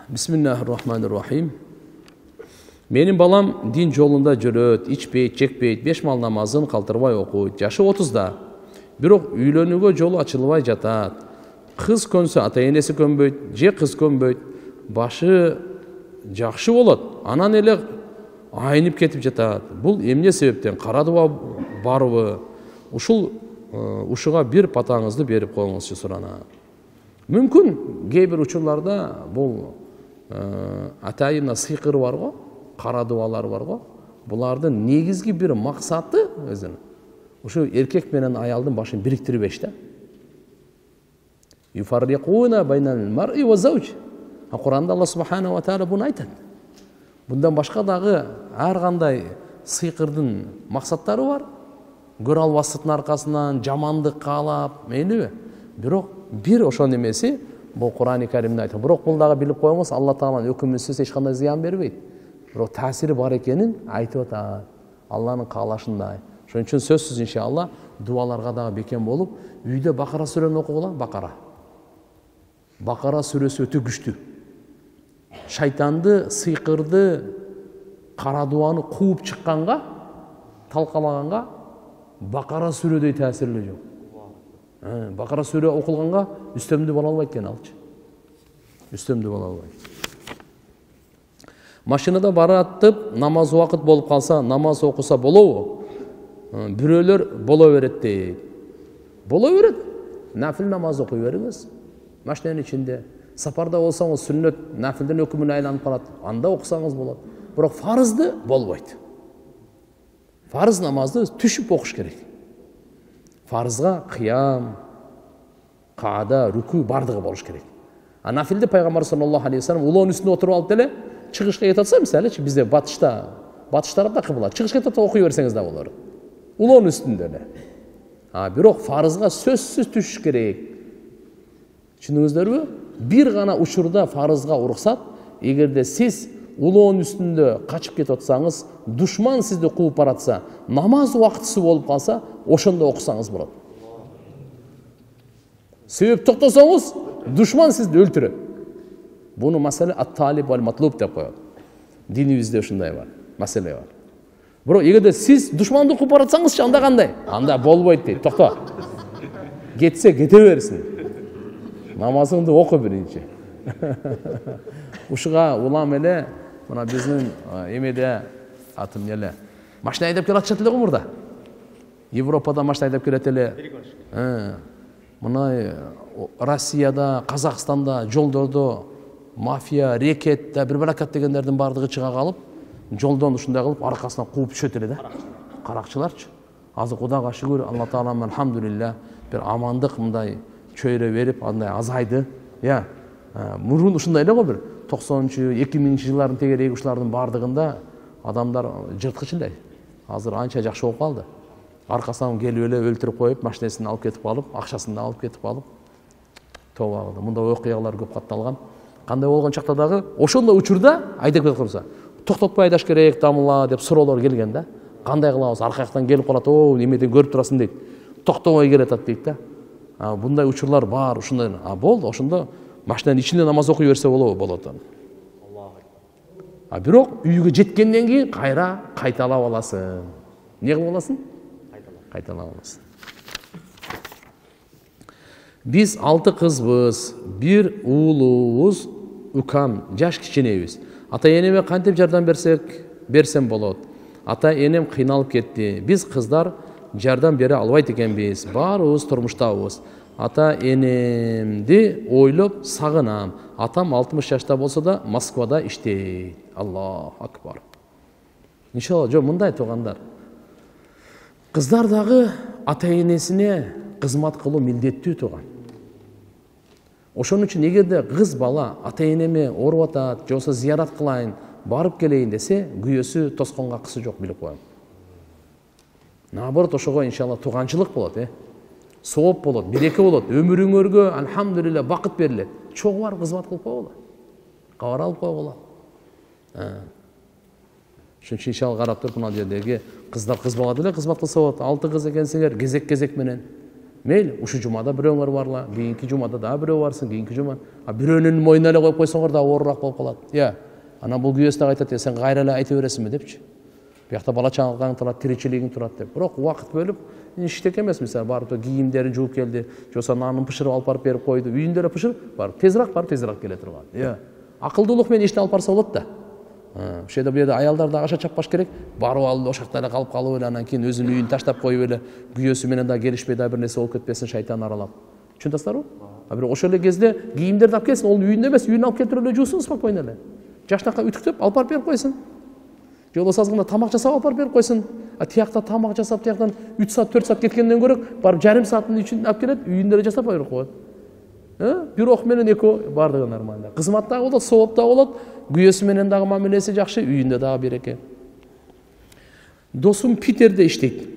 Bismillahirrahmanirrahim. Менин балам дин жолунда жүрөт, ичпейт, жекпейт, 5 мал намазын калтырбай окуйт. Жашы 30-да. Бирок үйлөнүүгө жолу ачылбай жатат. Кыз көнсө ата-энеси көнбөйт, же кыз көнбөйт. Башы жакшы болот. Анан эле айнып кетип жатат. Бул эмне себептен? Карадыба барбы? Ушуга бир патаңызды берип коюңузчу сурана. Мүмкүн кейбир учурларда бул атайына сыйкыр бар го, карадыбалар бар го. Булардын негизги бир максаты өзүнүн ушу эркек менен аялдын башын бириктирбеш да. Юфарриқуна байнал мар'i ва зауж. Куранда Алла субхана ва тааля буну айтат. Bundan башка дагы ар кандай сыйкырдын максаттары бар. Көрө албастыктын аркасынан жамандык каалап, мейли. Бирок бир ошон эмеси бул Кур'ан-ы Каримде айтат. Бирок бул дагы билип коюңуз, Алла Тааланын өкүмүсүз эч кандай зыян бербейт. Бирок таасири бар экенин айтып атат. Алланын каалашындай. Ошон үчүн сөзсүз иншалла дуаларга дагы бекем болуп, үйдө Бакара сүрөнү окугула, Бакара сүрөсү өтө күчтүү. Шайтанды, сыйкырды, кара дуаны кууп чыкканга, талкалаганга Бакара сүрөдөй таасирлүү жок. Бакара сүрө окулганга үстөмдүү боло албайт экен алчы. Үстөмдүү боло албайт. Машинада баратып, намаз убакыт болуп калса, намаз окуса болобу? Бирөөлөр боло берет дейт. Боло берет. Нафил намаз окуй бериңиз. Машинанын ичинде. Сапарда болсоңуз сүннөт нафилдин өкүмүнө айланып калат. Анда окусаңыз болот. Бирок фарызды болбойт. Фарыз намазды түшүп окуш керек. Фарызга кыям, каада, рүкү бардыгы болуш керек. А нафилди пайгамбар саллаллаху алейхи ва саллям улоонун үстүндө отуруп алып деле чыгышка кетип атса, мисалы, бизде батыш тарапта кыбла, чыгышка кетип окуй берсеңиз да болор. Улоонун үстүндө эле. Бирок фарызга сөзсүз түшүш керек. Түшүндүңүздөрбү? Бир гана учурда фарызга уруксат, эгерде сиз улоонун үстүндө качып кетип атсаңыз, душман сизди кууп баратса, намаз убактысы болуп калса, ошондо окусаңыз болот. Себеп токтосоңуз, душман сизди өлтүрөт. Буну маселе ат-талиб вал матлуб деп коет. Динибизде ушундай бар, маселе бар. Бирок эгерде сиз душманды кууп баратсаңызчы, анда кандай? Анда болбойт дейт. Токто. Кетсе кете берсин. Намазыңды оку биринчи. Ушуга улам эле мына биздин эмеде атым эле машина айдап келатышат эле го мурда. Европада машина айдап келет эле. Мына Россияда, Казакстанда жолдордо мафия, рекет, бир баракат дегендердин бардыгы чыга калып, жолдон ушундай кылып аркасынан кууп түшөт эле да. Каракчыларчы. Азыр Кудайга шүгүр, Алла Таалам алхамдулилля, бир амандык мындай чөйрө берип, андай азайды. Мурун ушундай эле го бир 90-чы, 2000-чы жылдардын тегереги ушулардын бардыгында адамдар жырткыч эле. Азыр анча жакшы болуп калды. Аркасынан келип эле өлтүрүп коюп, машинесин алып кетип алып, акчасын да алып кетип алып. Тооба кылды. Мындай окуялар көп катталган. Кандай болгон чакта дагы ошондой учурда айдап кеткенсе, токтотпой айдаш керек, тамыла деп суроолор келген да. Кандай кылабыз? Арка жактан келип калат, немеден көрүп турасың дейт. Токтобой келатат дейт да. Bunday учурлар бар, ушундай. Болду, ошондо машинанын ичинде намаз окуй берсе болот. Бирок үйгө жеткенден кийин кайра кайталап аласың. Эмне кылып аласың? Кайталап аласың. Биз 6 кызбыз, бир уулубуз, укам, жаш кичинебиз. Ата-энеме кантип жардам берсем болот? Ата-энем кыйналып кетти. Биз кыздар жардам бере албайт экенбиз. Баарыбыз турмуштабыз. Ата-энемди ойлоп сагынам. Атам 60 жашта болсо да Москвада иштейт. Аллаху акбар. Иншалла, жок мындай туугандар. Кыздар дагы ата-энесине кызмат кылуу милдеттүү тууган. Ошон үчүн эгерде кыз бала ата-энеме ооруп атат, же болбосо зыярат кылайын, барып келейин десе, күйөөсү тосконго акысы жок, билип коем. Наоборот, ошого иншалла туганчылык болот, сооп болот, береке болот, өмүрүңөргө алхамдулилля бакыт берилет. Чогуу барып кызмат кылып койгула. Кабар алып койгула. Ошон үчүн иншалла карап туруп мына жердеги кыздар кыз бала деле кызмат кылса болот. 6 кыз экенсиңер, кезек менен мейлі ушу жумада бирөөңөр барла, кийинки жумада дагы бирөө барсын, кийинки жума бирөөнүн мойнуна эле коюп койсоңор дагы оорураак болуп калат. Анан бул күйөөсү дагы айтат, сен кайра эле айта бересиңби депчи. Биякта бала чаңалгаң турат, тиричилигиң турат деп. Бирок убакыт бөлүп иштек эмес, мисалы барып кийимдерин жууп келди, же болбосо нанын пышырып алып барып берип койду, үйүндө эле пышырып барып тезирээк келе турган. Акылдуулук менен ишти алып барса болот да. Ошол жерде бул жерде аялдар да аша чаппаш керек. Барып алып ошол жакта эле калып калып эле анан кийин өзүнүн үйүн таштап коюп эле күйөөсү менен да келишпей да бир нерсе болуп кетпесин, шайтан аралап. Түшүнөсүңөрбү? Бирок ошол эле кезде кийимдерди алып келсин, ол үйүндө эмес, үйүнө алып келтирип эле жуусун спокойно эле. Жашнакка үтүктөп алып барып берип койсун. Же болбосо азгында тамак жасап алып барып берип койсун. Тиякта тамак жасап, тияктан 3 саат 4 саат кеткенден көрө барып жарым сааттын ичинде алып келет, үйүндө эле жасап берип коет. Бир ок менен экөө бардыгы нормально. Кызмат дагы болот, сооп дагы болот, күйөөсү менен дагы мамилеси жакшы, үйүндө дагы береке. Досум Питерде иштейт.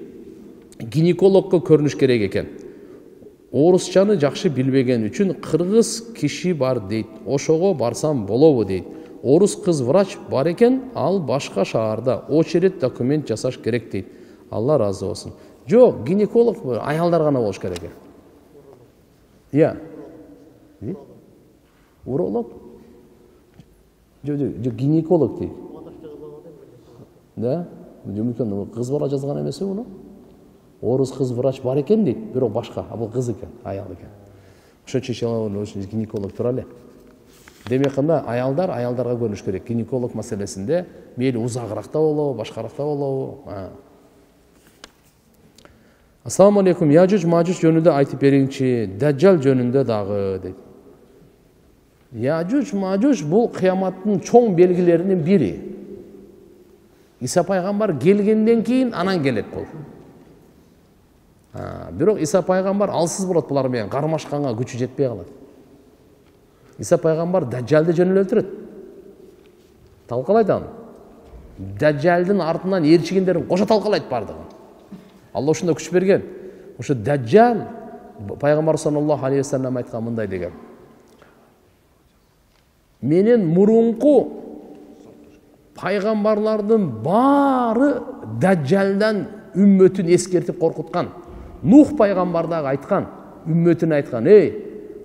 Гинекологко көрүнүш керек экен. Орусчаны жакшы билбеген үчүн кыргыз киши бар дейт. Ошого барсам болобу дейт. Орус кыз врач бар экен, ал башка шаарда очередь документ жасаш керек дейт. Алла разы болсун. Жок, гинеколог аялдар гана болуш керек экен. Уролог? Жок, гинеколог дейт. Да? Мүмкүн кыз бала жазган эмеси муну? Орус кыз врач бар экен дейт, бирок башка, а бул кыз экен, аял экен. Ошо чечилген гинеколог тура эле. Демек кандай аялдарга көрүнүш керек. Гинеколог маселесинде мейли узагыракта болобу, башкаракта болобу. Ассаламу алейкум, Яжуж Мажуж жөнүндө айтып бериңчи, Даджал жөнүндө дагы дейт. Яжуж Мажуж бул кыяматтын чоң белгилеринин бири. Иса пайгамбар келгенден кийин анан келет бул. Бирок Иса пайгамбар алсыз болот булар менен, кармашканга күчү жетпей калат. Иса пайгамбар Даджалды жөн эле өлтүрөт. Талкалайт аны. Даджалдын артынан ээрчигендерин кошо талкалайт бардыгын. Алла ошондой күч берген. Ошо Даджал пайгамбар саллаллаху алейхи ва саллям айткан мындай деген. Менен мурунку пайгамбарлардын баары Даджалдан үммөтүн эскертип коркуткан. Нух пайгамбар дагы айткан, үммөтүнө айткан,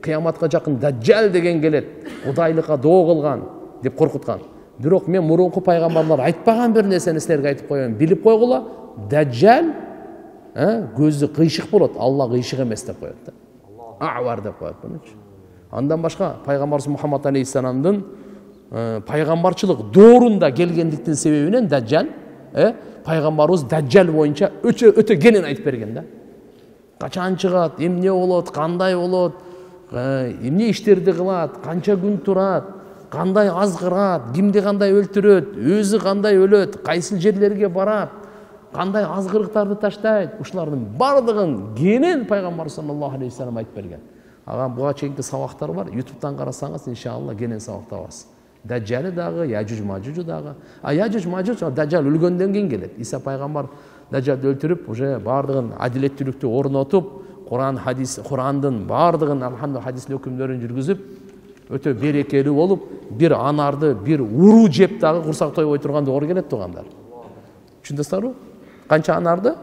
кыяматка жакын Даджал деген келет, кудайлыкка доо кылган деп коркуткан. Бирок мен мурунку пайгамбарлар айтпаган бир нерсени силерге айтып коеюн, билип койгула, Даджал көзү кыйшык болот, Алла кыйшык эмес деп коет да. Авар деп коет мунучу. Андан башка пайгамбарыбыз Мухаммад алейхиссаламдын пайгамбарчылык доорунда келгендиктин себебинен Даджал, пайгамбарыбыз Даджал боюнча өтө кенен айтып берген да. Качан чыгат, эмне болот, кандай болот, эмне иштерди кылат, канча күн турат, кандай азгырат, кимди кандай өлтүрөт, өзү кандай өлөт, кайсыл жерлерге барат, кандай азгырыктарды таштайт, ушулардын бардыгын кенен пайгамбар саллаллаху алейхи ва саллям айтып берген. Ага буга чейинки сабактар бар, YouTube'дан карасаңыз, иншалла кенен сабак табасыз. Даджалы дагы, Яжуж Мажужу дагы. Яжуж Мажуж Даджал өлгөндөн кийин келет. Иса пайгамбар Даджалды өлтүрүп, уже бардыгын адилеттүүлүктү орнотуп, Курандын бардыгын алхамдулилlah хадислик өкүмдөрүн жүргүзүп, өтө берекелүү болуп, бир анарды, бир уруу жеп дагы курсак тойбой турган доор келет тугандар. Түшүндүңүздөрбү? Канча анарды?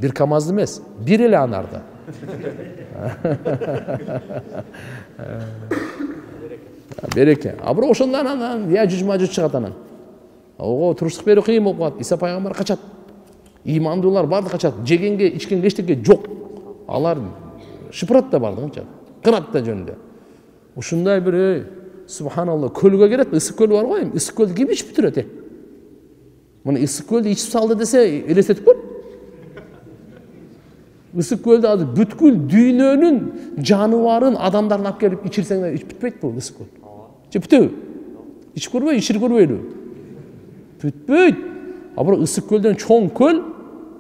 Бир камазды эмес, бир эле анарды. Береке. Бирок ошондон анан Яжуж Мажуж чыгат анан. Ого, туруштук берүү кыйын болуп калат. Иса пайгамбар качат. Имандуулар барды качат. Жегенге, ичкенге эчтеке жок. Алар шыпырат да бардыгынча. Кырат да жөнүндө. Ушундай бир субханалла көлгө келет, ысык көл бар го, ысык көлдү ким ичип бүтүрөт? Муну ысык көлдү ичип салды десе, элестетип көр. Ысык көлдү азыр бүткүл дүйнөнүн жаныбарын адамдарын алып келип ичирсең да ичип бүтпөйт бул ысык көл. Бүтөбү? Ичип көрбөй, ичирип көрбөйлү? Бүтпөйт. Бирок ысык көлдөн чоң көл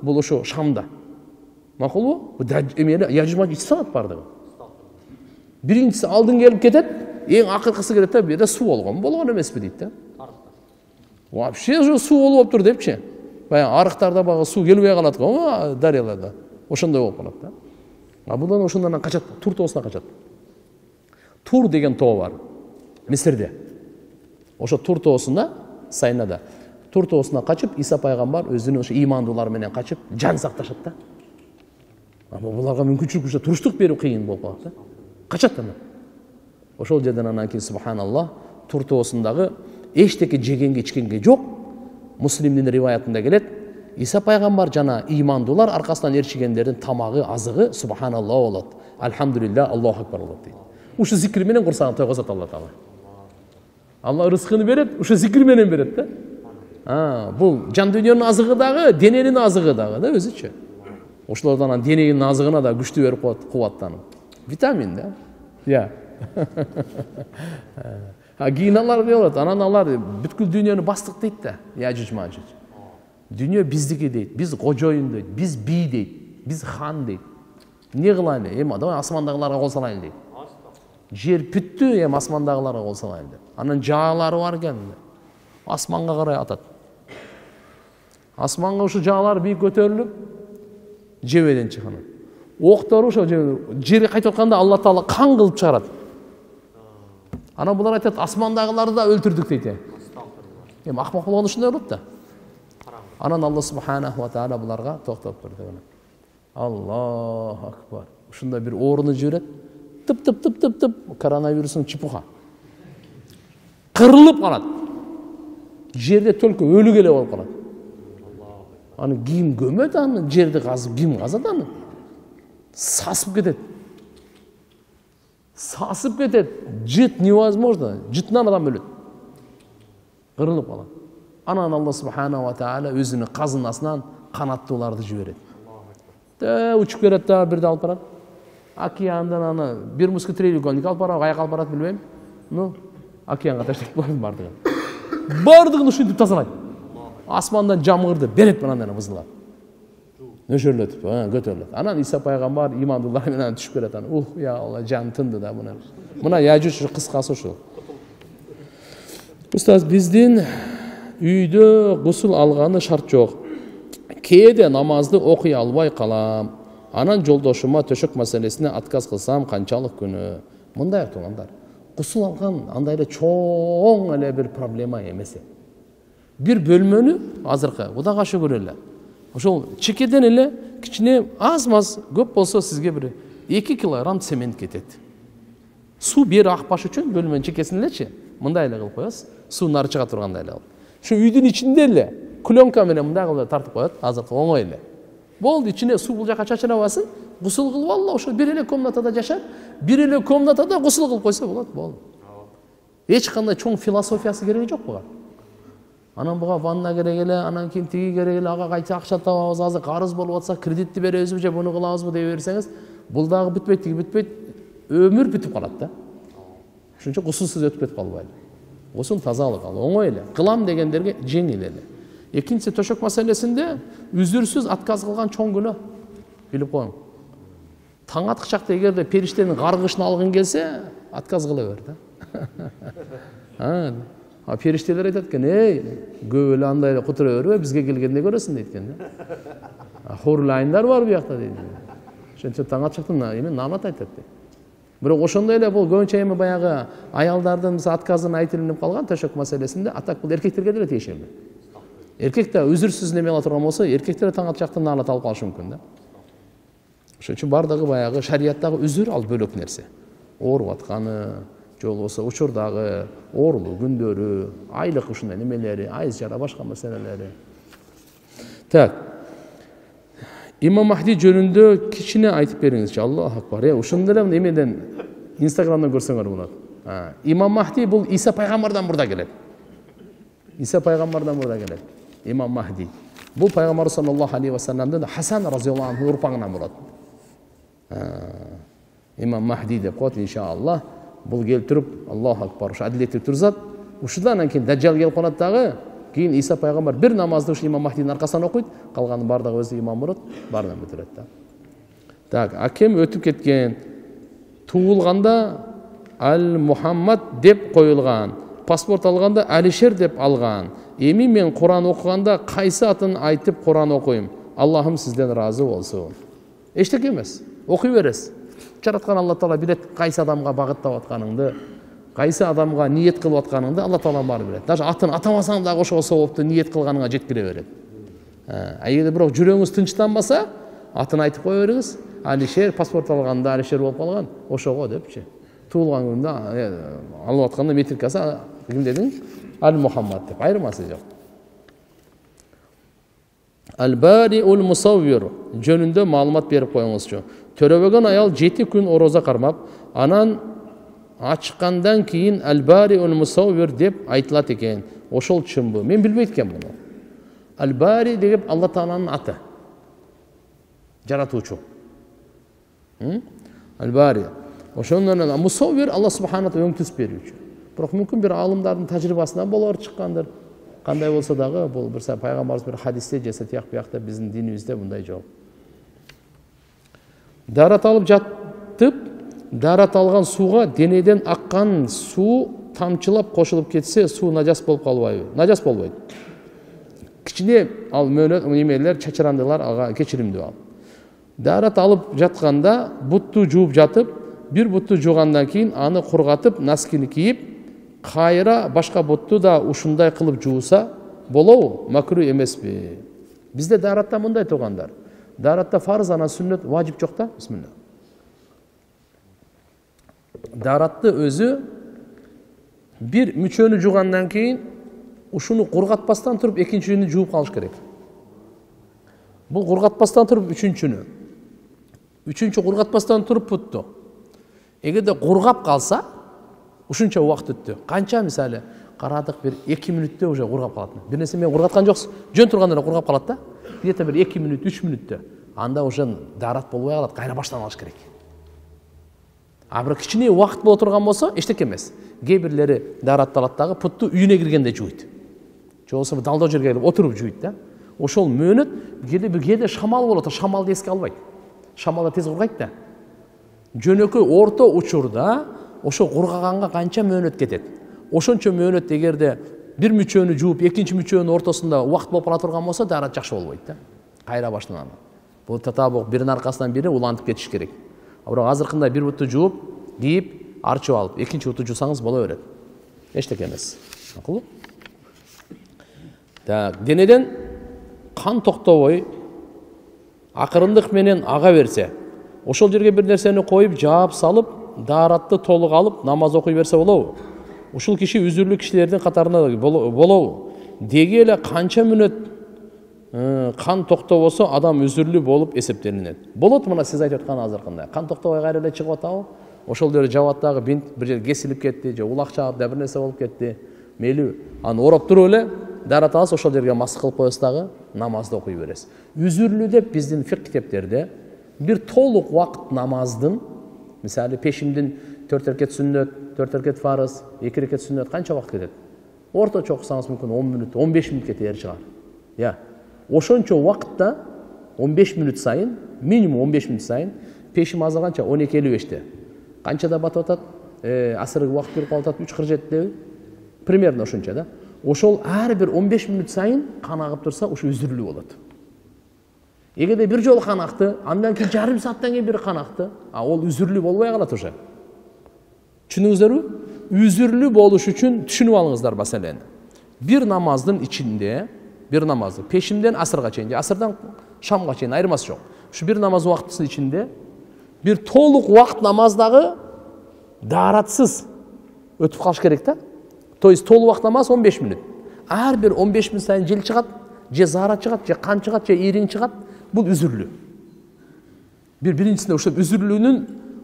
бул ошо Шамда. Макулбу? Яжуж Мажуж ичип салат бардыгы. Биринчиси алдын келип кетет, эң акыркысы келет да, бу жерде суу болгон эмеспи дейт да. Вообще уже суу болуп тур депчи. Баягы арыктарда багы суу келбей калат го, дарыяларда. Ошондой болуп калат да. Будан ошондон качат, Тур тоосуна качат. Тур деген тоо бар Мисирде. Ошо Тур тоосуна, Сайнада. Тур тоосуна качып, Иса пайгамбар өзүнүн ошо имандуулары менен качып, жан сакташат да. Ama буларга мүмкүнчүлүк болсо туруштук берүү кыйын болуп калат да. Качат ана. Ошол жерден анан кийин субханаллах туртоосундагы эчтеке жегенге ичкенге жок. Муслимдин риваятында келет. Иса пайгамбар жана имандуулар аркасынан эрчигендердин тамагы, азыгы субханаллах болот. Алхамдулилlah, Аллаху акбар болот дейт. Ушу зикир менен курсагын тойгозот Алла Таала. Алла рызкыны берет, ушу зикир менен берет да. Бул жан дүйнөнүн азыгы дагы, дененин азыгы дагы да өзүчө. Ошолордон анан дененин азыгына да күчтүү берип коет, кубаттанып. Витамин да. Я. Кийин алар болот, анан алар бүткүл дүйнөнү бастык дейт да. Яжуж мажуж. Дүйнө биздики дейт, биз кожоюн дейт, биз бий дейт, биз хан дейт. Не кылайлы? Давай асмандагыларга кол салайлы дейт. Жер бүттү, асмандагыларга кол салайлы дейт. Анан жаалары бар экен. Асманга карай атат. Асманга ушу жаалар бийик көтөрүлүп, жебеден чыгат. Октор ошо жерге кайтып атканда Алла Таала кан кылып чыгарат. Анан булар айтат, асмандагыларды да өлтүрдүк дейт. Акмак болгону ушундай болот да. Анан Алла субханаху ва таала буларга токтоп берди. Аллаху акбар. Ушундай бир орunu жиберет. Тып коронавирустун чыпуга. Кырылып калат. Жерде только өлүк эле болуп калат. Аны ким көмөт аны, жерди казып ким казат аны? Сасып кетет. Сасып кетет. Жыт невозможно. Жытынан адам өлөт. Кырылып калат. Анан Алла субханаху ва таала өзүнүн казынасынан канаттууларды жиберет. Учуп келет да бирде алып барат. Океандан аны бир мускатрелик алып барат, каяка алып барат билбейм. Океанга таштап коюм бардыгын. Бардыгын ушинтип тазалайт. Асмандан жамгырды берет мынандай вызылат. Нөшөрлөтүп, көтөрүлөт. Анан Иса пайгамбар имандуулар менен түшүп келет аны. Я Алла, жан тынды да мына. Мына яжуж кыскасы ушул. Устаз, биздин үйдө гусул алганы шарт жок. Кээде намазды окуй албай калам. Анан жолдошума төшөк маселесине отказ кылсам канчалык күнөө? Мындай туугандар. Гусул алган андай эле чоң эле бир проблема эмес. Бир бөлмөнү азыркы Кудайга шүгүр эле. Ошол чекеден эле кичине аз-маз көп болсо сизге бир 2 килограмм цемент кетет. Суу бери акпаш үчүн бөлмөнүн чекесин элечи мындай эле кылып коесуз. Суу нары чыга тургандай эле. Şu үйдүн ичинде эле пленка менен мындай кылып тартып коет, азыркы оңой эле. Болду, ичине суу бул жака чачырабасын, гусул кылып алла, ошо бир эле комнатада жашап, бир эле комнатада гусул кылып койсо болот, болду. Эч кандай чоң философиясы кереги жок буга. Анан буга ванна керек эле, анан кийин тиги керек эле, ага кайча акча табабыз, азыр карыз болуп атса, кредитти беребизби же буну кылабызбы деп берсеңиз, бул дагы бүтпөйт, тиги бүтпөйт, өмүр бүтүп калат да. Ошон үчүн гусулсуз өтүп кетип калбайлы. Гусул тазалык ал, оңой эле. Кылам дегендерге жеңил эле. Экинчи төшөк маселесинде үзүрсүз отказ кылган чоң күнөө. Билип коюң. Таң аткычакта эгерде периштенин каргышын алгың келсе, отказ кыла бер да. Периштелер айтат экен, көп эле андай эле кутура бербе, бизге келгенде көрөсүң дейт экен да. Хурлайндар бар буякта дейт. Ошентип таң аткычактан эме намат айтат дейт. Бирок ошондой эле бул көбүнчө эми баягы аялдардын отказын айтылып калган төшөк маселесинде, атак бул эркектерге деле тиешелүү. Эркек да үзүрсүз неме кыла турган болсо, эркектер таң аткычактан наалат алып калышы мүмкүн да. Ошон үчүн бардыгы баягы шариаттагы үзүр ал бөлөк нерсе. Ооруп атканы, же болбосо учурдагы оорулуу күндөрү, айлык ушундай немелери, айыз жара, башка маселелери. Так. Имам Махди жөнүндө кичине айтып бериңизчи. Аллаху акбар. Ушундай эле эмеден Инстаграмдан көрсөңөр болот. Имам Махди бул Иса пайгамбардан мурда келет. Иса пайгамбардан мурда келет. Имам Махди. Бул пайгамбар саллаллаху алейхи ва салламдын Хасан разияллаху анху урпагынан болот. Имам Махди деп коет иншаллах. Бул келип туруп, Аллаху акбар, ушу адилеттүү турзат. Ушудан кийин Даджал келип калат дагы. Кийин Иса пайгамбар бир намазды ушу Имам Махдинин аркасынан окуйт, калганы бардыгы өзү имам болот, баарынан бүтүрөт да. Так, акем өтүп кеткен. Туулганда Ал Мухаммад деп коюлган. Паспорт алганда Алишер деп алган. Эми мен Куран окуганда кайсы атын айтып Куран окуйм? Аллахым сизден разы болсун. Эчтеке эмес. Окуй бересиз. Жараткан Алла Таала билет кайсы адамга багыттап атканыңды, кайсы адамга ниет кылып атканыңды Алла Таала баары билет. Даже атын атамасаң дагы ошого соопту ниет кылганыңа жеткире берет. Эгерде бирок жүрөгүңүз тынчтанбаса, атын айтып кое бериңиз. Алишер паспорт алганда Алишер болуп калган, ошого депчи. Туулган күндө алып атканда метрикасы ким дедиң? Али Мухаммад деп. Айырмасы жок. Al-Bari'ul Musawwir жөнүндө маалымат берип коюңузчу. Төрөбөгөн аял 7 күн ороза кармап, анан ачкандан кийин Al-Bari'ul Musawwir деп айтылат экен. Ошол чынбы? Мен билбейт экен муну. Al-Bari деген Алла Тааланын аты. Жаратуучу. Al-Bari. Ошондон Musawwir Алла Субхана Таала өңтүз берүүчү. Бирок мүмкүн бир аалымдардын тажрыйбасынан болор чыккандыр. Кандай болса дагы, бул бир пайгамбарыбыз бир хадисте жаса тияк биякта биздин динибизде мындай жок. Дарат алып жатып, дарат алган сууга денеден аккан суу тамчылап кошулуп кетсе, суу нажас болуп калбайбы? Нажас болбойт. Кичине ал мөөнөт немелер, чачырандылар ага кечиримдүү ал. Дарат алып жатканда бутту жууп жатып, бир бутту жуугандан кийин аны кургатып, носкини кийип, кайра башка бутту да ушундай кылып жууса болобу? Макру эмеспи? Бизде даратта мындай туугандар. Даратта фарз, анан сүннөт, важип жок да? Бисмилла. Даратты өзү бир мүчөнү жуугандан кийин ушуну кургатпастан туруп экинчисini жууп калыш керек. Бул кургатпастан туруп үчүнчүнү. Үчүнчү кургатпастан туруп бутту. Эгерде кургап калса, ушунча убакыт өттү. Канча мисалы карадык бир 2 мүнөттө уже кургап калат. Бир нерсе мен кургаткан жоксуз. Жөн турганда эле кургап калат да. Где-то бир 2 мүнөт, 3 мүнөттө. Анда уже дарат болбой калат, кайра баштан алыш керек. А бир кичине убакыт боло турган болсо, эчтеке эмес. Кээ бирлери даратталат дагы путту үйүнө киргенде жууйт. Же болбосо далдоо жерге келип отуруп жууйт да. Ошол мөөнөт кээде шамал болот, шамалды эске албайт. Шамалда тез кургайт да. Жөнөкөй орто учурда ошо кургаганга канча мөөнөт кетет. Ошончо мөөнөт эгерде бир мүчөнү жууп, экинчи мүчөнүн ортосунда убакыт болуп кала турган болсо, дарат жакшы болбойт да. Кайра баштан. Бул татабук биринин аркасынан бири улантып кетиш керек. Бирок азыркында бир бутты жууп, кийип, арчып алып, экинчи бутты жуусаңыз боло берет. Эчтеке эмес. Макулбу? Денеден кан токтобой акырындык менен ага берсе, ошол жерге бир нерсени коюп, жаап салып, даратты толук алып, намаз окуй берсе болобу? Ушул киши үзүрлүү кишилердин катарына болобу? Деги эле канча мүнөт кан токтобосо адам үзүрлүү болуп эсептелинет. Болот мына сиз айтып аткан азыркында. Кан токтобой кайра эле чыгып атабы? Ошол жерде жабаттагы бинт бир жер кесилип кетти, же улак чаап да бир нерсе болуп кетти. Мейли, аны ороп туруп эле дарат аласыз, ошол жерге мас кылып коесуз дагы намазды окуй бересиз. Үзүрлүү деп биздин фик китептерде бир толук убакыт намаздын, мисалы пешимдин 4 рекет сүннөт, 4 рекет фарыз, 2 рекет сүннөт канча убакыт кетет? Орточо окусаңыз мүмкүн 10 мүнөт, 15 мүнөт кетер чыгар. Я. Ошончо убакытта 15 мүнөт сайын, минимум 15 мүнөт сайын пешим азыр канча? 12:55-те. Канчада батып атат? Асыргы убакыт берип калып атат 3:47-деби? Примерно ошончо да. Ошол ар бир 15 мүнөт сайын кан агып турса, ошо үзүрлүү болот. Эгерде бир жолу кан акты, андан кийин жарым сааттан кийин бир кан акты, ол үзүрлүү болбой калат уже. Түшүнүңүздөрбү? Үзүрлүү болуш үчүн түшүнүп алыңыздар маселени. Бир намаздын ичинде, бир намазды пешимден асырга чейин, асырдан шамга чейин айырмасы жок. Ушу бир намаз убактысынын ичинде бир толук убакыт намаздагы даратсыз өтүп калыш керек да. То есть толук убакыт намаз 15 мүнөт. Ар бир 15 мүнөт сайын жел чыгат, же зара чыгат, же кан чыгат, же ириң чыгат. Бул үзүрлүү. Биринчисинде ошол үзүрлүүнүн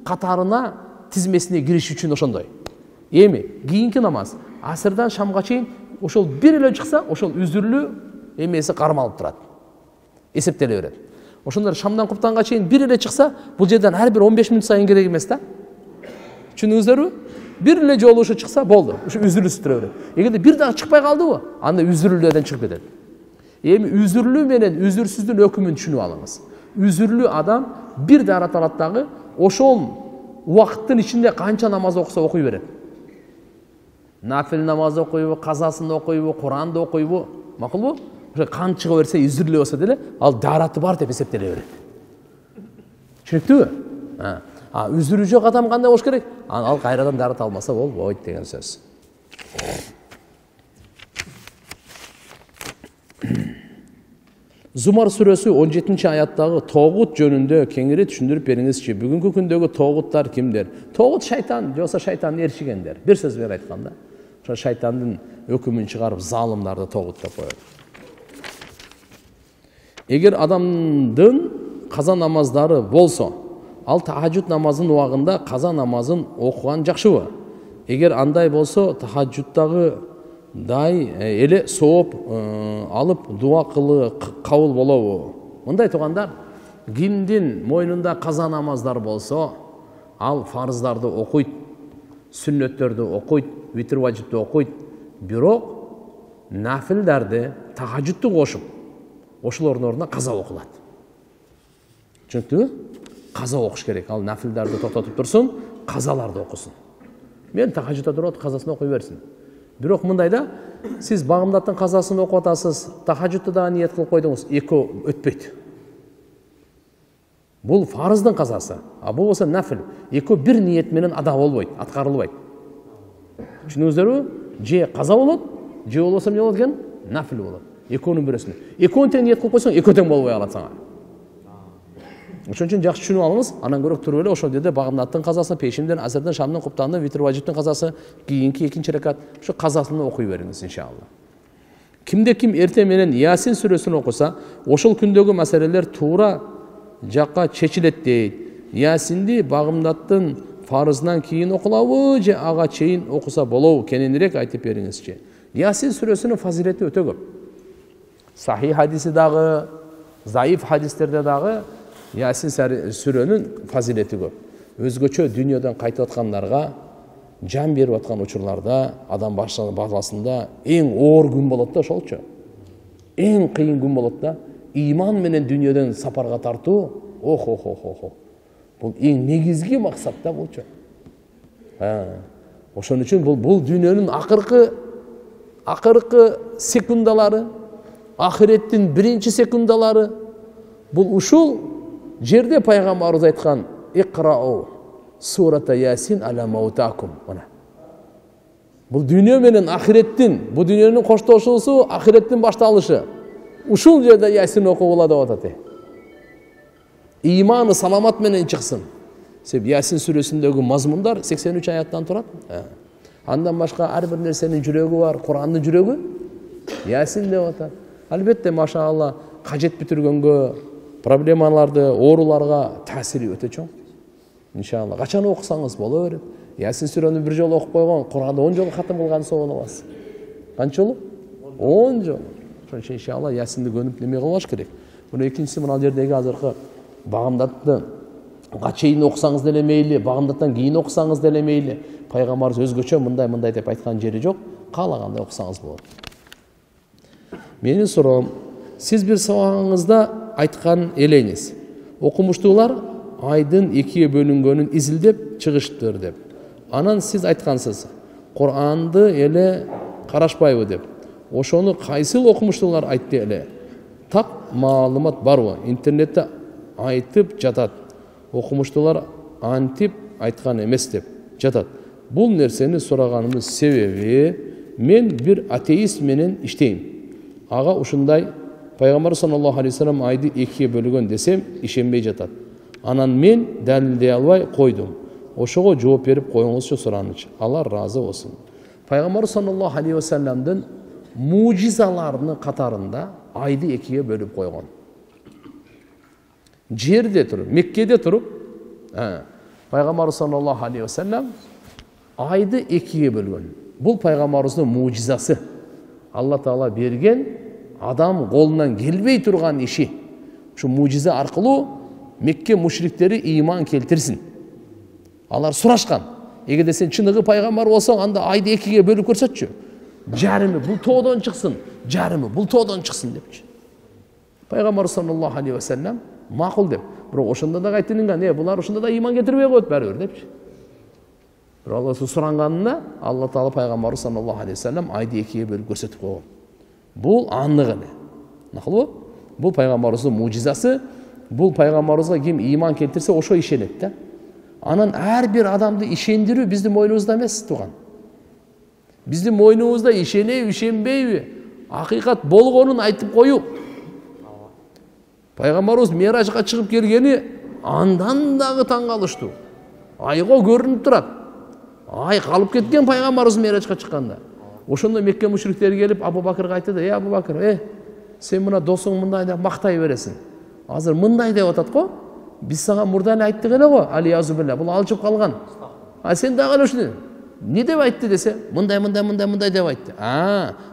катарына тизмесине кириш үчүн ошондой. Эми кийинки намаз асырдан шамга чейин ошол бир эле чыкса, ошол үзүрлүү эмеси кармалып турат. Эсептеле берет. Ошондор шамдан куптанга чейин бир эле чыкса, бул жерден ар бир 15 мүнөт сайын керек эмес да. Түшүнүңүздөрбү? Бир эле жолу ушу чыкса болду. Ушу үзүрлүүсү тура берет. Эгерде бир дагы чыкпай калдыбы, анда үзүрлүүдөн чыгып кетет. Эми үзүрлүү менен үзүрсүздүн өкүмүн түшүнүп алыңыз. Үзүрлүү адам бир дарат алат дагы ошол убакыттын ичинде канча намаз окуса окуй берет. Нафил намаз окуйбу, казасын окуйбу, Куранды окуйбу, макулбу? Ошо кан чыга берсе, үзүрлүү болсо деле, ал дараты бар деп эсептеле берет. Түшүнүктүбү? Үзүрүү жок адам кандай болуш керек? Ал кайрадан дарат алмаса болбойт деген сөз. Zumar suresi 17. ayattагы тоғут жөнүндө кеңири түшүндүрүп бериңизчи. Бүгүнкү күндөгү тоғуттар кимдер? Тоғут шайтан, жоксо шайтандын ээрчигендер. Бир сөз менен айтканда, ошо шайтандын өкүмүн чыгарып, залымдарды тоғут деп коет. Эгер адамдын каза намаздары болсо, ал тахажжуд намазынын убагында каза намазын окуган жакшыбы? Эгер андай болсо, тахажжуддагы дай эле сооп алып дуа кылы кабыл болобу? Мындай туугандар, кимдин мойнунда каза намаздар болсо, ал фарыздарды окуйт, сүннөттөрдү окуйт, витр важипти окуйт, бирок нафилдерди, тахажжудду кошуп, ошолордун ордуна каза окулат. Түшүнүктүбү? Каза окуш керек. Ал нафилдерди токтотуп турсун, казаларды окусун. Мен тахажжудда туруп казасын окуй берсин. Бирок мындайда, сиз багымдаттын казасын окуп атасыз, тахажжудда да ниет кылып койдуңуз, экөө өтпөйт. Бул фарыздын казасы, а бул болсо нафил. Экөө бир ниет менен ада болбойт, аткарылбайт. Түшүнүңүздөрбү? Же каза болот, же болбосо эмне болот экен? Нафил болот. Экөөнүн бирөөсүнө. Экөөнү тең ниет кылып койсоң, экөө тең болбой калат сага. Ошон үчүн жакшы түшүнүп алыңыз, анан көрөк туруп эле ошол жерде багымдаттын казасы, пешимден, асырдын, шамдын, куптандын, витр важиптин казасы, кийинки экинчи рекат, ошо казасын окуй бериңиз иншалла. Кимде ким эрте менен Ясин сүрөсүн окуса, ошол күндөгү маселелер туура жакка чечилет дейт. Ясинди багымдаттын фарызынан кийин окулабы, же ага чейин окуса болобу? Кененирээк айтып бериңизчи. Ясин сүрөсүнүн фазилети өтө көп. Сахih хадиси дагы, заиф хадистерде дагы Ясин сүрөнүн фазилети көп. Өзгөчө дүйнөдөн кайтып аткандарга, жан берип аткан учурларда, адам баласында эң оор күн болот да ошолчу. Эң кыйын күн болот да. Иман менен дүйнөдөн сапарга тартуу, ох. Бул эң негизги максат да булчу. Ошон үчүн бул дүйнөнүн акыркы секундалары, ахиреттин биринчи секундалары, бул ушул жерде пайгамбарыбыз айткан иқрау сурата Ясин аля маутакум. Бул дүйнө менен ахиреттин, бул дүйнөнүн коштошуусу, ахиреттин башталышы. Ушул жерде Ясин окугула деп атат. Иманы саламат менен чыксын. Себеби Ясин сүрөсүндөгү мазмундар 83 аяттан турат. Андан башка ар бир нерсенин жүрөгү бар, Курандын жүрөгү Ясин деп атат. Албетте, машаалла, кажет бүтүргөнгө, проблемаларды, ооруларга таасири өтө чоң. Иншалла, качан окусаңыз боло берет. Ясин сүрөнү бир жолу окуп койгон, Куранды 10 жолу хатым кылган соон аласыз. Канча жолу? 10 жолу. Ошон үчүн иншалла Ясинди көнүп неме кылбаш керек. Муну экинчиси мына жердеги азыркы багымдатты чейин окусаңыз деле мейли, багымдаттан кийин окусаңыз деле мейли. Пайгамбарыбыз өзгөчө мындай деп айткан жери жок. Каалагандай окусаңыз болот. Менин суроом, сиз бир сабагыңызда айткан элеңиз. Окумуштуулар айдын экиге бөлүнгөнүн изилдеп чыгыштыр деп. Анан сиз айткансыз, Куранды эле карашпайбы деп. Ошону кайсыл окумуштуулар айтты эле? Так маалымат барбы? Интернетте айтып жатат. Окумуштуулар антип айткан эмес деп жатат. Бул нерсени сураганымдын себеби, мен бир атеист менен иштейм. Ага ушундай Пайгамбар саллаллаху алейхи вассалам айды экиге бөлгөн десем, ишенбей жатат. Анан мен далилдей албай койдум. Ошого жооп берип коюңузчу суранычы. Алла разы болсун. Пайгамбар саллаллаху алейхи вассаламдын мужизаларынын катарында айды экиге бөлүп койгон. Жерде туруп, Меккеде туруп, Пайгамбар саллаллаху алейхи вассалам айды экиге бөлгөн. Бул пайгамбарыбыздын мужизасы. Алла Таала берген, адам колунан келбей турган иши. Ушу мужиза аркылуу Мекке мушриктери иман келтирсин. Алар сурашкан. Эгерде сен чыныгы пайгамбар болсоң, анда айды экиге бөлүп көрсөтчү. Жарымы бул тоодон чыксын, жарымы бул тоодон чыксын депчи. Пайгамбар саллаллаху алейхи вассалам макул деп. Бирок ошондо да айтылган, булар ошондо да иман келтирбей коет баары бир депчи. Бирок Алла суранганында Алла Таала пайгамбар саллаллаху алейхи вассалам айды экиге бөлүп көрсөтүп койгон. Бул андык эле. Макулбу? Бул пайгамбарыбыздын мужизасы. Бул пайгамбарыбызга ким иман келтирсе, ошо ишенет да. Анан ар бир адамды ишендирүү биздин мойнубузда эмес, туган. Биздин мойнубузда ишенеби, ишенбейби, акыйкат болгонун айтып коюу. Пайгамбарыбыз Миражга чыгып келгени андан дагы таң калыштуу. Айга көрүнүп турат. Ай калып кеткен пайгамбарыбыз Миражга чыкканда. Ошондо Мекке мушриктери келип Абу Бакырга айтты: Абу Бакыр, сен мына досуң мындай деп мактай бересиң. Азыр мындай деп атат го. Биз сага мурда эле айттык эле го, алиязу билля, бул алчып калган. Сен дагы эле ушуну не деп айтты десе, мындай деп айтты.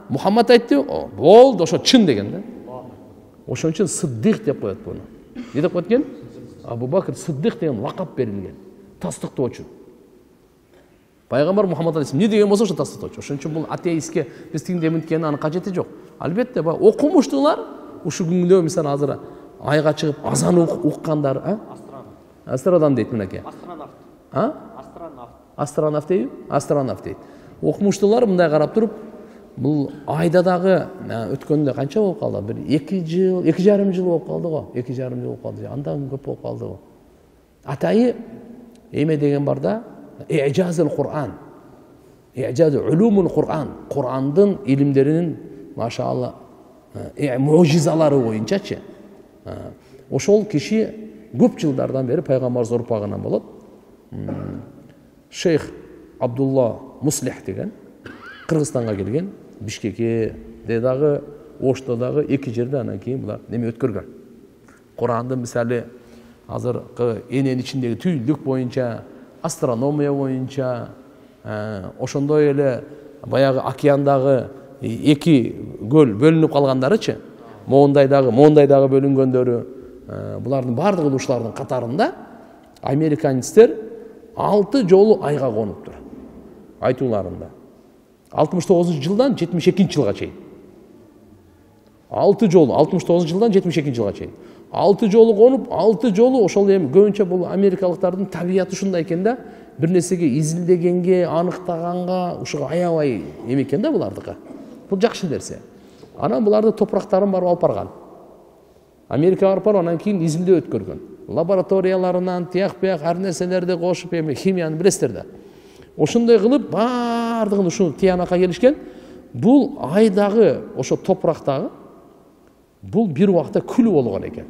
Мухаммад айтты, болду, ошо чын деген да. Ошон үчүн Сыддык деп коет буну. Не деп коет экен? Абу Бакыр Сыддык деген лакап берилген. Тастыктоочу. Пайгамбар Мухаммад алейхиссалам не деген болсо ошо тастыктоочу. Ошон үчүн бул атеистке биз тиң деминткенин анын кажети жок. Албетте, окумуштуулар ушу күнгүдө мисалы азыр айга чыгып азан уккандар, астронавт дейт мынакей. Астронавт дейби? Астронавт дейт. Окумуштуулар мындай карап туруп, бул айда дагы өткөндө канча болуп калды? Бир 2 жыл, 2,5 жыл болуп калды го. 2,5 жыл болуп калды. Андан көп болуп калды го. Атайы эме деген бар да, И'жазул Кур'ан. И'жазу улумул Кур'ан. Кур'андын илимдеринин машаалла мужизалары боюнчачы. Ошол киши көп жылдардан бери пайгамбар урпагынан болот. Шейх Абдулла Муслих деген Кыргызстанга келген, Бишкекке дагы, Ошто дагы 2 жерде анан кийин булар неме өткөргөн. Кур'андын мисалы азыркы эненин ичиндеги түйүлдүк боюнча, астрономия боюнча, ошондой эле баягы океандагы 2 көл бөлүнүп калгандарычы, Моундайдагы бөлүнгөндөрү, булардын бардыгы ушулардын катарында американецтер 6 жолу айга конуптур. Айтууларында. 69-жылдан 72-жылга чейин. 6 жолу, 69-жылдан 72-жылга чейин. 6 жолу конуп, 6 жолу ошол эми көбүнчө бул америкалыктардын табияты ушундай экен да, бир нерсеге изилдегенге, аныктаганга ушуга аябай эме экен да булардыкы. Бул жакшы нерсе. Анан буларды топурактарын барып алып барган. Америкага барып анан кийин изилдөө өткөргөн. Лабораторияларынан тияк-бияк ар нерселерди кошуп, эми химияны билесиздер да. Ошондой кылып бардыгын ушул тиянакка келишкен. Бул айдагы ошо топурактагы бул бир убакта күл болгон экен.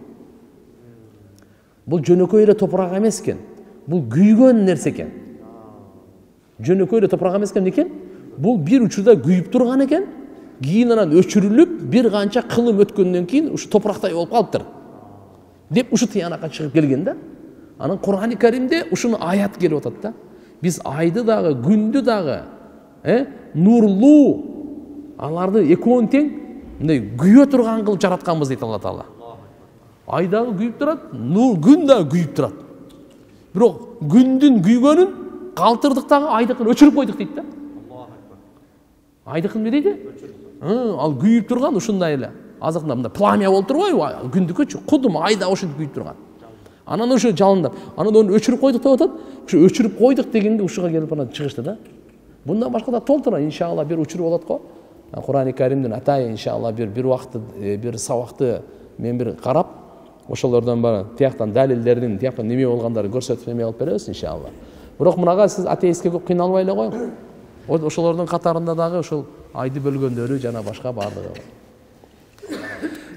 Бул жөнөкөй эле топурак эмес экен. Бул күйгөн нерсе экен. Жөнөкөй эле топурак эмес экен. Бул бир учурда күйүп турган экен. Кийин анан өчүрүлүп, бир канча кылым өткөндөн кийин ушу топурактай болуп калыптыр. Деп ушу тиянакка чыгып келген да. Анан Кур'ан-ы Каримде ушуну аят келип атат да. Биз айды дагы, күндү дагы, нурлуу, аларды экөөнү тең мындай күйө турган кылып жаратканбыз дейт Алла Таала. Ай дагы күйүп турат, күн дагы күйүп турат. Бирок күндүн күйгөнүн калтырдык дагы айдыкын өчүрүп койдук дейт да. Айдыкын эмне дейт? Ал күйүп турган ушундай эле. Азыркында мындай пламя болуп турбайбы? Күндүккөчү кудум айда ошентип күйүп турган. Анан ошо жалындап, анан оны өчүрүп койдук деп атат. Ошо өчүрүп койдук дегенге ушуга келип анан чыгышты да. Bundan başka da толтура, иншалла, bir uçur olat ko. Kur'an-ı Kerim'den atay inşallah bir vakti, bir savakti men bir qarap, ошолордон бара тияктан далилдердин тияктан неме болгондорун көрсөтүп эме кылып беребиз иншалла. Бирок мынага сиз атеистке көп кыйналбай эле коюң. Ошолордун катарында дагы ошол айды бөлгөндөрү жана башка бардыгы.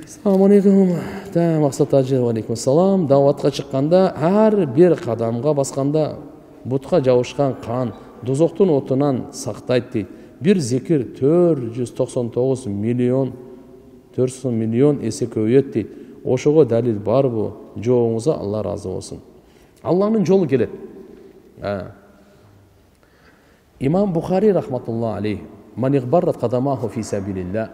Ассаламу алейкум. Максат ажы, алейкум ассалам. Даватка чыкканда ар бир кадамга басканда бутка жабышкан кан дозоктун отунан сактайт дейт. Bir zikir 499 milyon есе көбөйөт дейт. Ошого далил барбы? Жоңуза Алла разы болсун. Алланын жолу келет. Имам Бухари рахматуллах алейх, "Ман игбаррат кадамаху фи сабилилlah."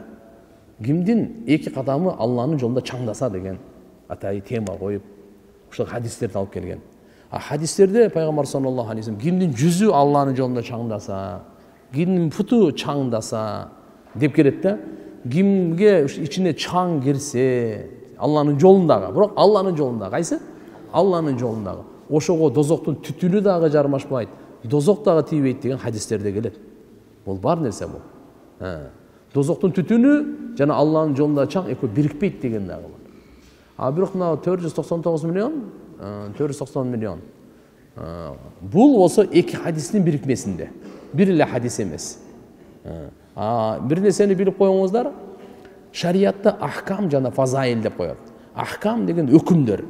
Кимдин эки кадамы Алланын жолунда чаңдаса деген атайы тема коюп, ошол хадистерди алып келген. Хадистерде пайгамбар саллаллаху алейхи вассалам кимдин жүзү Алланын жолунда чаңдаса, кимдин путу чаңдаса деп келет да. Кимге ичине чаң кирсе, Алланын жолундагы, бирок Алланын жолундагы кайсы? Алланын жолундагы. Ошого дозоктун түтүнү дагы жармашпайт, дозок дагы тийбейт деген хадистерде келет. Бул бар нерсе бул. Дозоктун түтүнү жана Алланын жолунда чаң экөө бирикпейт деген дагы бар. Бирок мына 499 миллион, 490 миллион. Бул болсо эки хадистин бирикмесинде. Бир эле хадис эмес. Бир нерсени билип коюңуздар. Шариатта ахкам жана фазаил деп коет. Ахкам деген өкүмдөр.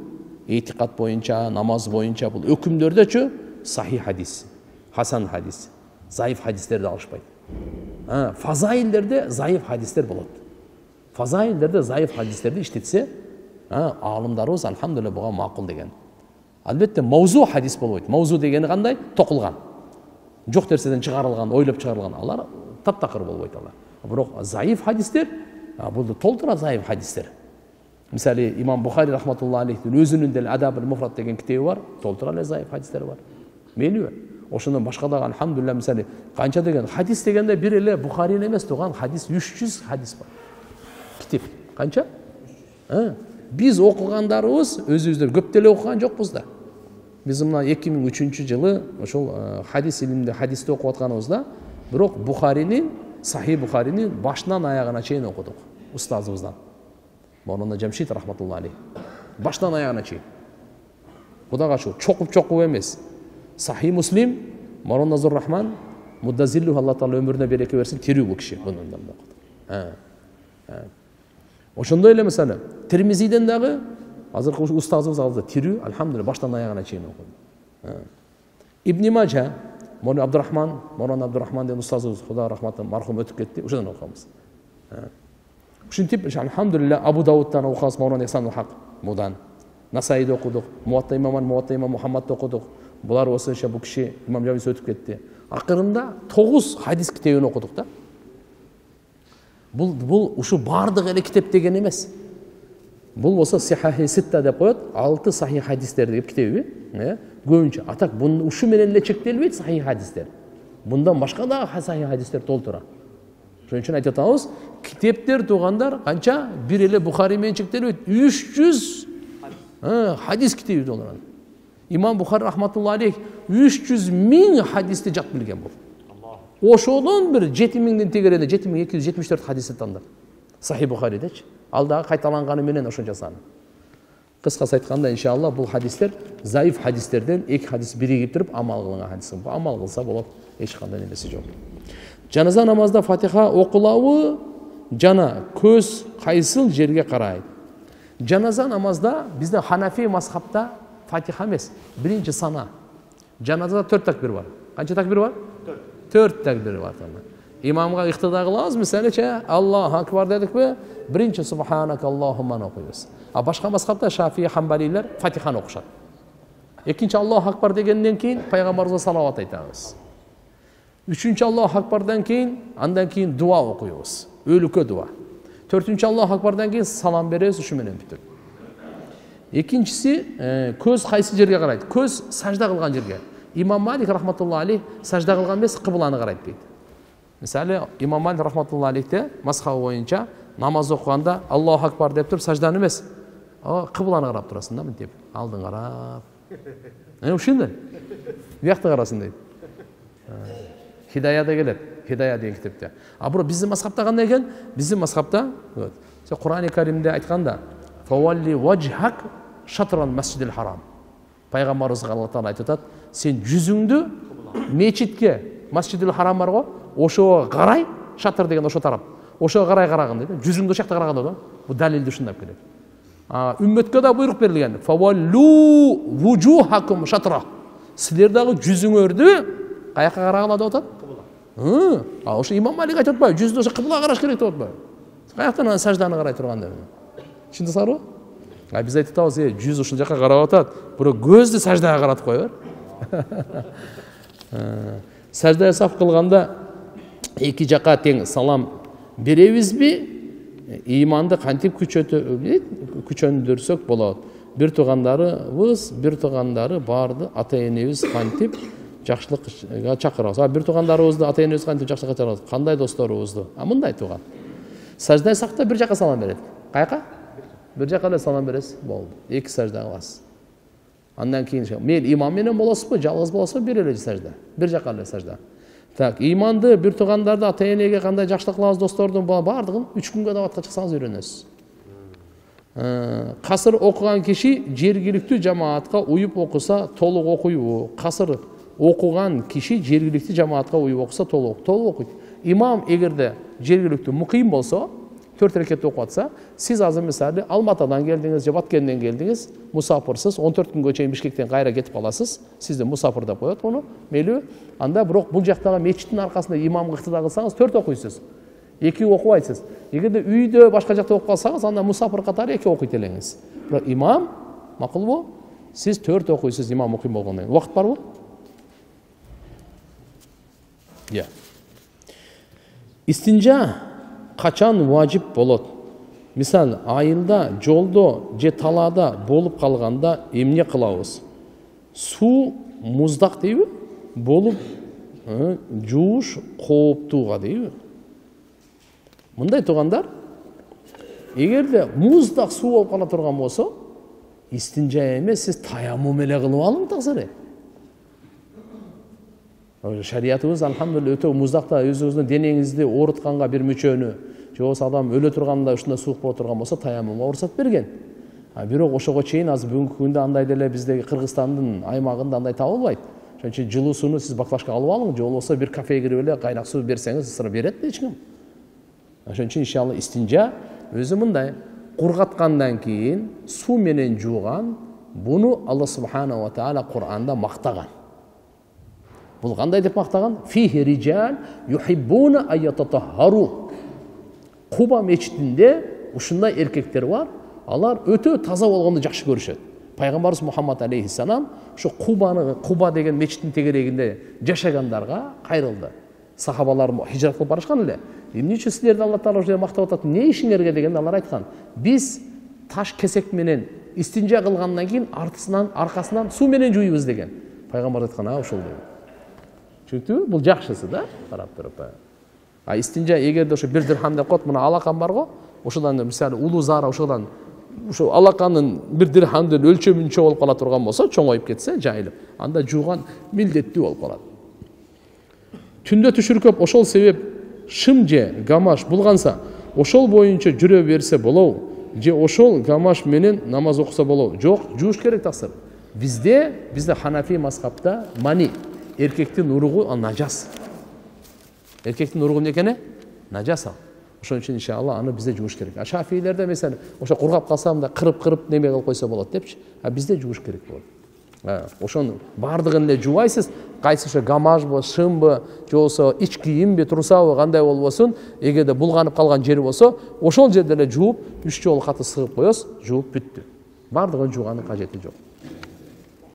Этикат боюнча, намаз боюнча бул өкүмдөрдөчү сахи хадис, хасан хадис, заиф хадистерди алышпайт. Фазаилдерде заиф хадистер болот. Фазаилдерде заиф хадистерди иштетсе, аалымдарыбыз алхамдулилля буга макул деген. Албетте маузу хадис болбойт. Маузу дегени кандай? Токулган. Жок нерседен чыгарылган, ойлоп чыгарылган. Алар таптакыр болбойт алар. Бирок заиф хадистер, бул толтура заиф хадистер. Мисалы имам Бухари рахматуллахи алейхтин өзүнүн деле Адабул Муфрат деген китеби бар, толтура эле заиф хадистер бар. Мейлиби? Ошондон башка дагы алхамдулилля мисалы канча деген хадис дегенде бир эле Бухаринин эмес туган хадис 300 хадис бар. Китеп канча? Биз окугандарыбыз өзүбүздөр көп деле окуган жокпуз да. Биз мына 2003-жылы ошол хадис илиминде хадисти окуп атканыбызда, бирок Бухаринин, Сахи Бухаринин башынан аягына чейин окудук устазыбыздан. Монона Жамшид рахматуллахи алейх. Баштан аягына чейин. Кудайга шүкүр, чокуп эмес. Сахи Муслим, Монона Зуррахман, Муддазиллу Алла Таала өмүрүнө береке берсин, тирүү бул киши мындан окуду. Ошондой эле мисалы Тирмизиден дагы азыркы устазыбыз алды тирүү, алхамдулилля баштан аягына чейин окуду. Ибн Мажа, Монона Абдурахман деген устазыбыз, Кудай рахматы мархум өтүп кетти, ошондон окуганбыз. Ушинтип алхамдулилля Абу Дауттан окуганбыз, Монона Ихсанул Хак мудан. Насаиди окудук, Муатта имам Мухаммадты окудук. Булар осынча бул киши имам Жавис өтүп кетти. Акырында 9 хадис китебин окудук да. Бул ушу бардык эле китеп деген эмес. Бул болсо Сихахи Ситта деп коет, 6 сахих хадистер деп китеби, көбүнчө. Атак ушу менен эле чектелбейт сахих хадистер. Bundan başka da sahih hadisler толтура. Ошон үчүн айтып атабыз, китептер туугандар канча? Бир эле Бухари менен чектелбейт, 300 хадис китеби толтурат. Имам Бухари рахматуллахи алейх 300 миң хадисти жат билген бул. Ошодон бир 7000дин тегеренде 7274 хадисти тандыр. Сахи Бухаридечи. Ал дагы кайталанганы менен ошо жасаны. Кыскасы айтканда, иншалла бул хадистер заиф хадистерден 2 хадис биригип туруп амал кылган хадис. Амал кылса болот, эч кандай нерсе жок. Жаназа намазда Фатиха окулабы жана көз кайсыл жерге карайт? Жаназа намазда бизде Ханафи мазхабта Фатиха эмес, биринчи сана. Жаназада 4 такбир бар. Канча такбир бар? 4 такбир бар. Имамга иктида кылабыз, мисалыча Аллаху акбар дедикпи, биринчи субханака Аллахумма окуйбуз. А башка мазхабта Шафии, Хамбалилер Фатиханы окушат. Экинчи Аллаху акбар дегенден кийин пайгамбарыбызга салават айтабыз. Үчүнчү Аллаху акбардан кийин, андан кийин дуа окуйбуз. Өлүккө дуа. Төртүнчү Аллаху акбардан кийин салам беребиз, ушу менен бүтүп. Экинчиси көз кайсы жерге карайт? Көз сажда кылган жерге. Имам Малик рахматуллахи алейх сажда кылган эмес, кыбланы карайт дейт. Мисалы Имам Малик рахматуллахи алейхте мазхабы боюнча намаз окуганда Аллаху акбар деп туруп сажданы эмес, кыбланы карап турасың да, мынтип алдын карап. Ушундай. Биякты карасын дейт. Хидая да келет. Хидая деген китепте. А бирок биздин мазхабта кандай экен? Биздин мазхабта, Кур'ани Каримде айтканда, "Фавалли ваджхак шатрал масжидил харам." Пайгамбарыбыз Алла Таала айтып атат, сен жүзүңдү мечитке, масжидил харам бар го, ошого карай, шатыр деген ошо тарап. Ошого карай караган дейт. Жүзүңдү ошо жакта караганда да, бул далилди ушундай келет. Үммөткө да буйрук берилген. Фаваллу вужухакум шатра. Силер дагы жүзүңөрдү каяка карагыла деп атат? Ошо Имам Малик айтып атпайбы? Жүздү ошо кыблага караш керек деп атпайбы? Каяктан сажданы карай турганда? Түшүндүңүзбү? Биз айтып атабыз, жүз ушул жака карап атат, бирок көздү саждага каратып кой бер. Сажда саф кылганда эки жака тең салам беребизби? Иманды кантип күчөндүрсөк болот. Бир туугандары барды ата энебиз кантип жакшылыкка чакырабыз. Бир туугандарыбызды ата энебиз кантип жакшылыкка чакырабыз? Кандай досторубузду? Мындай тууган. Сажда сакта бир жака салам берет. Каяка? Бир жака эле салам бересиз, болду. Эки сажда кыласыз. Андан кийин мейли имам менен болосузбу, жалгыз болосузбу, бир эле сажда. Бир жака эле сажда. Так, иманды, бир туугандарды, ата энеге кандай жакшылык кылабыз, достордун бардыгын 3 күнгө дабатка чыксаңыз үйрөнөсүз. Касыр окуган киши жергиликтүү жамаатка уюп окуса толук окуйбу? Касыр окуган киши жергиликтүү жамаатка уюп окуса толук окуйт. Имам эгерде жергиликтүү муким болсо, 4 рекет окуп атса, сиз азыр мисалы Алматадан келдиңиз, же Баткенден келдиңиз, мусафирсиз, 14 күнгө чейин Бишкектен кайра кетип каласыз. Сизди мусафир деп коет муну, мейлиби? Анда бирок бул жактагы мечиттин аркасында имамга ыктыда кылсаңыз 4 окуйсуз. 2 окубайсыз. Эгерде үйдө башка жакта окуп калсаңыз, анда мусафир катары 2 окуйт элеңиз. Бирок имам макулбу? Сиз 4 окуйсуз имам окуйм болгондон кийин. Убакыт барбы? Я. Истинжа качан важип болот? Мисалы, айылда, жолдо же талаада болуп калганда эмне кылабыз? Суу муздак дейби? Болуп жууш кооптууга дейби? Мындай тугандар, эгерде муздак суу болуп кала турган болсо, истинжа эмес, сиз таяммум эле кылып алың таксыр. Шариятыбыз алхамдулилlah өтө муздакта өзүңүздүн денеңизди оорутканга бир мүчөнү, же болбосо адам өлө турганда ушундай суук боло турган болсо таяммумга уруксат берген. Бирок ошого чейин азыр бүгүнкү күндө андай деле биздеги Кыргызстандын аймагында андай табылбайт. Ошон үчүн жылуу сууну сиз баклашка алып алың, же болбосо бир кафеге кирип эле кайнак суу берсеңиз ысырып берет эч ким. Ошон үчүн иншалла истинжа өзү мындай кургаткандан кийин суу менен жууган, буну Алла субханаху ва таала Кур'анда мактаган. Бул кандай деп мактаган? Фихи риджал юхиббуна айятатахару. Куба мечитинде ушундай эркектер бар, алар өтө таза болгонду жакшы көрүшөт. Пайгамбарыбыз Мухаммад алейхиссалам ушу Куба деген мечиттин тегерегинде жашагандарга кайрылды. Сахабалар хижрат кылып барышкан эле. Эмне үчүн силерди Алла таала ушундай мактап атат? Не ишиңерге дегенде алар айткан. Биз таш кесек менен истинжа кылгандан кийин аркасынан суу менен жууйбуз деген. Пайгамбар айткан, ошол деп. Çünkü bu жақшысы да, қарап тұрып. Истинжа егерде ошо 1 дирхам деп коет, мына алакан барго, ошодан мисалы улуу зара ошодан ошо алаканын 1 дирхамдын өлчөмүнчө болуп кала турган болсо, чоңоюп кетсе, жайылып, анда жууган милдеттүү болуп калат. Түндө түшүркөп ошол себеп шым же гамаш булганса, ошол боюнча жүрө берсе болобу? Же ошол гамаш менен намаз окуса болобу? Жок, жууш керек таксыр. Bizde Ханафи мазхабта мани erkektin uruğu najас. Erkektin uruğu nekene? Najас ал. Ошон үчүн иншалла аны бизде жууш керек. Шафийлерде mesela ошо кургап калсам да кырып неме кылып койсо болот депчи. Бизде жууш керек болот. Ошонун бардыгын эле жуубайсыз. Кайсы ошо гамажбы, шымбы, же болбосо ич кийимби, турсабы кандай болбосун, эгерде булганып калган жери болсо, ошол жерде эле жууп, 3 жолу каты сыгып коесуз, жууп бүттү. Бардыгын жууганын кажети жок.